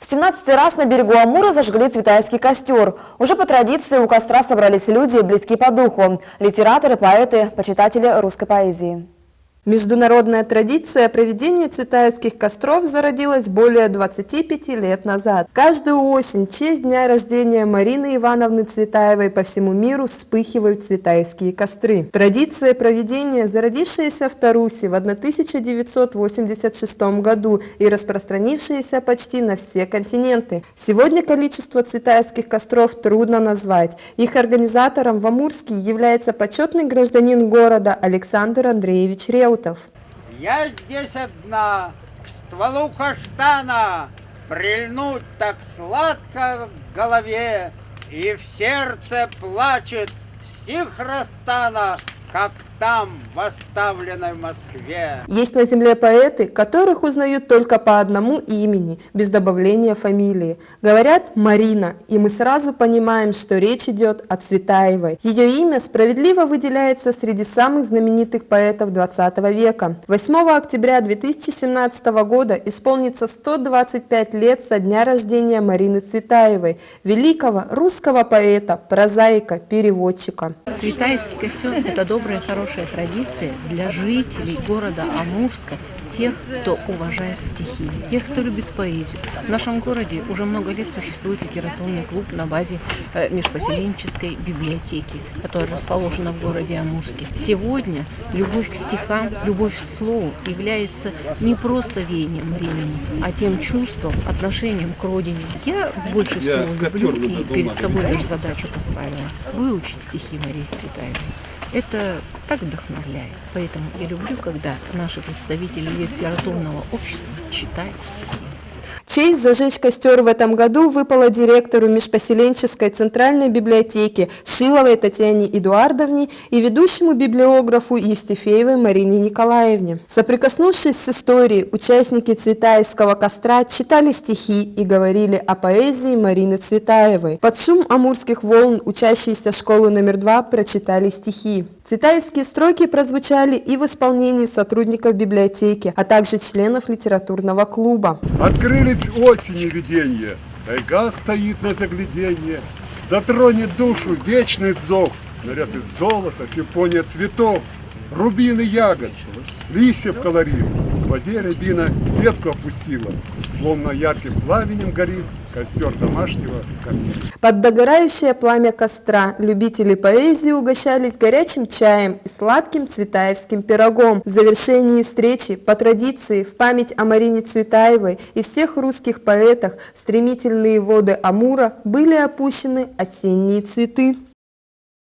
В 17-й раз на берегу Амура зажгли цветайский костер. Уже по традиции у костра собрались люди, близкие по духу – литераторы, поэты, почитатели русской поэзии. Международная традиция проведения цветайских костров зародилась более 25 лет назад. Каждую осень в честь дня рождения Марины Ивановны Цветаевой по всему миру вспыхивают цветайские костры. Традиция проведения, зародившаяся в Тарусе в 1986 году и распространившаяся почти на все континенты. Сегодня количество цветайских костров трудно назвать. Их организатором в Амурске является почетный гражданин города Александр Андреевич Реутов. Я здесь одна, к стволу каштана, прильнуть так сладко в голове, и в сердце плачет стих Растана, как там, в оставленной Москве. Есть на земле поэты, которых узнают только по одному имени, без добавления фамилии. Говорят «Марина», и мы сразу понимаем, что речь идет о Цветаевой. Ее имя справедливо выделяется среди самых знаменитых поэтов 20 века. 8 октября 2017 года исполнится 125 лет со дня рождения Марины Цветаевой, великого русского поэта, прозаика, переводчика. Цветаевский костер – это добрая, хорошая традиция для жителей города Амурска, тех, кто уважает стихи, тех, кто любит поэзию. В нашем городе уже много лет существует литературный клуб на базе межпоселенческой библиотеки, которая расположена в городе Амурске. Сегодня любовь к стихам, любовь к слову является не просто веянием времени, а тем чувством, отношением к родине. Я больше всего люблю и перед собой даже задачу поставила – выучить стихи Марии Цветаевой. Это так вдохновляет. Поэтому я люблю, когда наши представители литературного общества читают стихи. Честь зажечь костер в этом году выпала директору межпоселенческой центральной библиотеки Шиловой Татьяне Эдуардовне и ведущему библиографу Евстифеевой Марине Николаевне. Соприкоснувшись с историей, участники Цветаевского костра читали стихи и говорили о поэзии Марины Цветаевой. Под шум амурских волн учащиеся школы номер 2 прочитали стихи. Цветаевские строки прозвучали и в исполнении сотрудников библиотеки, а также членов литературного клуба. Открылись осени виденье, тайга стоит на загляденье, затронет душу вечный зов, наряд из золота, симфония цветов, рубины ягод, листьев колорит, в воде рябина ветку опустила, словно ярким пламенем горит костер домашнего камина. Под догорающее пламя костра любители поэзии угощались горячим чаем и сладким цветаевским пирогом. В завершении встречи, по традиции, в память о Марине Цветаевой и всех русских поэтах в стремительные воды Амура были опущены осенние цветы.